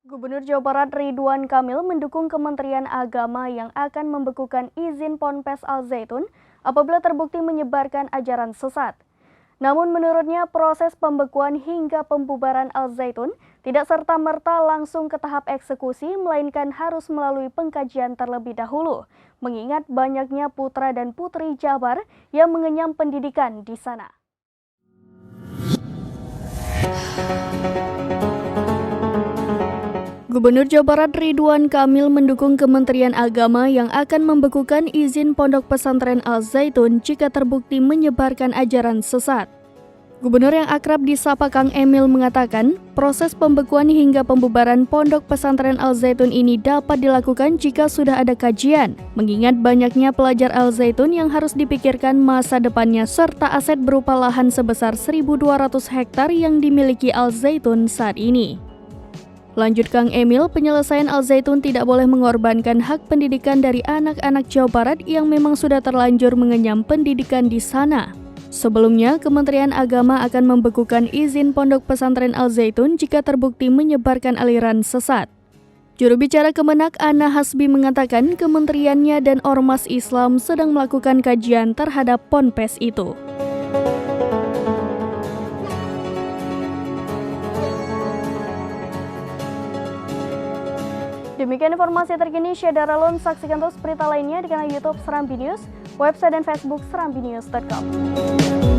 Gubernur Jawa Barat Ridwan Kamil mendukung Kementerian Agama yang akan membekukan izin Ponpes Al Zaitun apabila terbukti menyebarkan ajaran sesat. Namun menurutnya proses pembekuan hingga pembubaran Al Zaitun tidak serta-merta langsung ke tahap eksekusi, melainkan harus melalui pengkajian terlebih dahulu, mengingat banyaknya putra dan putri Jabar yang mengenyam pendidikan di sana. Gubernur Jawa Barat Ridwan Kamil mendukung Kementerian Agama yang akan membekukan izin Pondok Pesantren Al Zaitun jika terbukti menyebarkan ajaran sesat. Gubernur yang akrab disapa Kang Emil mengatakan, proses pembekuan hingga pembubaran Pondok Pesantren Al Zaitun ini dapat dilakukan jika sudah ada kajian, mengingat banyaknya pelajar Al Zaitun yang harus dipikirkan masa depannya serta aset berupa lahan sebesar 1.200 hektar yang dimiliki Al Zaitun saat ini. Lanjut Kang Emil, penyelesaian Al Zaitun tidak boleh mengorbankan hak pendidikan dari anak-anak Jawa Barat yang memang sudah terlanjur mengenyam pendidikan di sana. Sebelumnya, Kementerian Agama akan membekukan izin Pondok Pesantren Al Zaitun jika terbukti menyebarkan aliran sesat. Juru bicara Kemenak Ana Hasbi mengatakan kementeriannya dan Ormas Islam sedang melakukan kajian terhadap ponpes itu. Demikian informasi terkini, Syedara Lun. Saksikan terus berita lainnya di kanal YouTube Serambi News, website dan Facebook serambinews.com.